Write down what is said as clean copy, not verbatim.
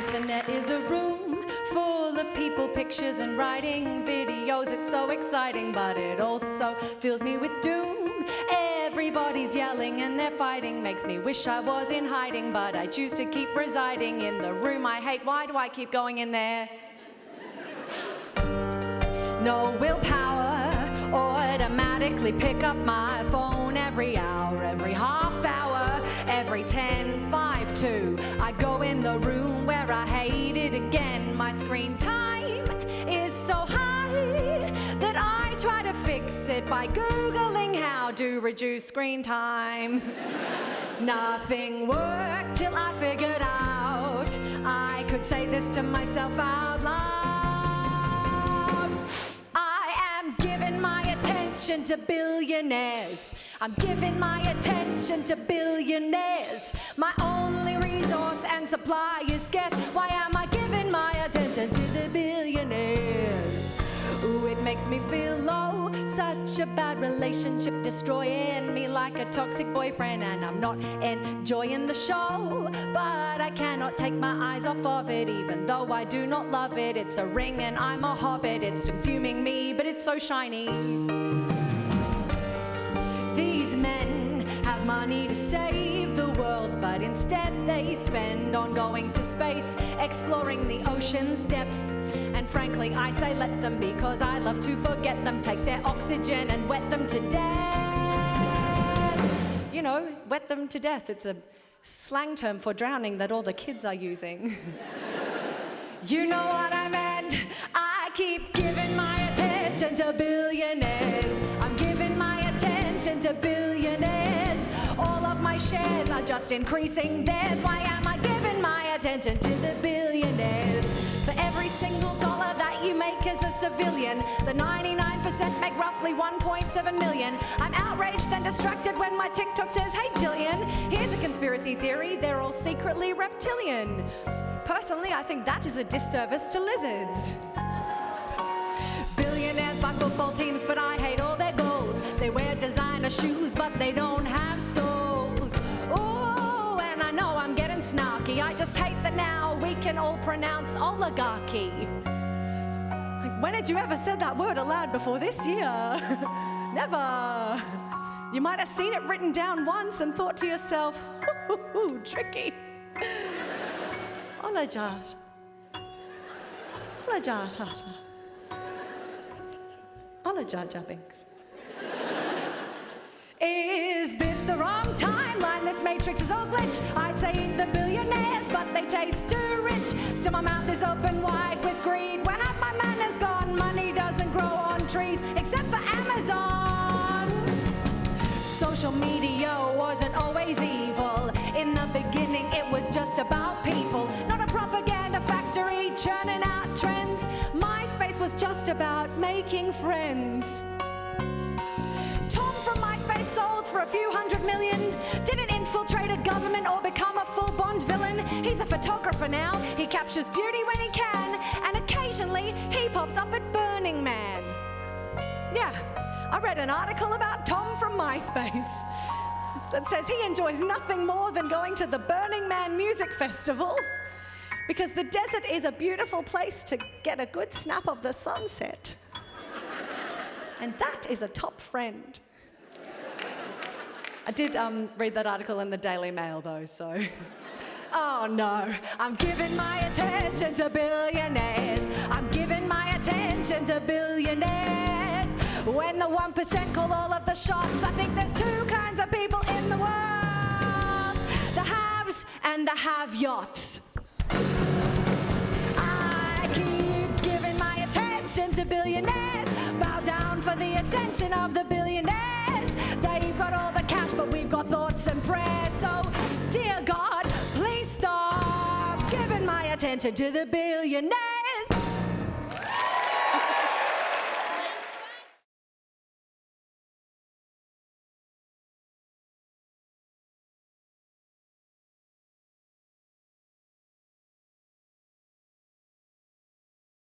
internet is a room full of people, pictures and writing videos. It's so exciting, but it also fills me with doom. Everybody's yelling and they're fighting, makes me wish I was in hiding, but I choose to keep residing in the room I hate. Why do I keep going in there? No willpower, automatically pick up my phone every hour, every half hour, every 10, 5, 2. I go in the room where I hate it again. My screen time is so high that I try to fix it by Googling how to reduce screen time. Nothing worked till I figured out I could say this to myself out loud. To billionaires, I'm giving my attention to billionaires. My only resource and supply is scarce. Why am I giving my attention to the billionaires? Ooh, it makes me feel low. Such a bad relationship destroying me like a toxic boyfriend, and I'm not enjoying the show, but I cannot take my eyes off of it, even though I do not love it. It's a ring and I'm a hobbit. It's consuming me, but it's so shiny. These men have money to save the world, but instead they spend on going to space, exploring the ocean's depth. And frankly, I say let them, because I love to forget them. Take their oxygen and wet them to death. You know, wet them to death. It's a slang term for drowning that all the kids are using. You know what I meant. I keep giving my attention to billionaires. I'm giving my attention to billionaires. All of my shares are just increasing theirs. Why am I giving my attention to the billionaires? For every single dollar that you make as a civilian, the 99% make roughly 1.7 million. I'm outraged and distracted when my TikTok says, hey Gillian, here's a conspiracy theory, they're all secretly reptilian. Personally, I think that is a disservice to lizards. Billionaires buy football teams, but I hate all their goals. They wear designer shoes, but they don't have soles. Ooh, and I know I'm getting snarky. I just hate that now we can all pronounce oligarchy. Like, when had you ever said that word aloud before this year? Never. You might have seen it written down once and thought to yourself, ooh, tricky. Olajarj. Olajarj. Olajarj Binks. Is this the wrong timeline? This matrix is all glitch. I'd say eat the billionaires, but they taste too rich. Still my mouth is open wide with greed. Where have my manners gone? Money doesn't grow on trees, except for Amazon. Social media wasn't always evil. In the beginning, it was just about people, not a propaganda factory churning out trends. MySpace was just about making friends. Tom from MySpace sold for a few $100 million. Didn't infiltrate a government or become a full Bond villain. He's a photographer now. He captures beauty when he can, and occasionally he pops up at Burning Man. Yeah, I read an article about Tom from MySpace that says he enjoys nothing more than going to the Burning Man Music Festival, because the desert is a beautiful place to get a good snap of the sunset. And that is a top friend. I did read that article in the Daily Mail though, so. Oh no, I'm giving my attention to billionaires. I'm giving my attention to billionaires. When the 1% call all of the shots, I think there's two kinds of people in the world: the haves and the have-yots. I keep giving my attention to billionaires. Bow down for the ascension of the billionaires. They've got all the cash, but we've got thoughts and prayers. So, dear God, please stop giving my attention to the billionaires.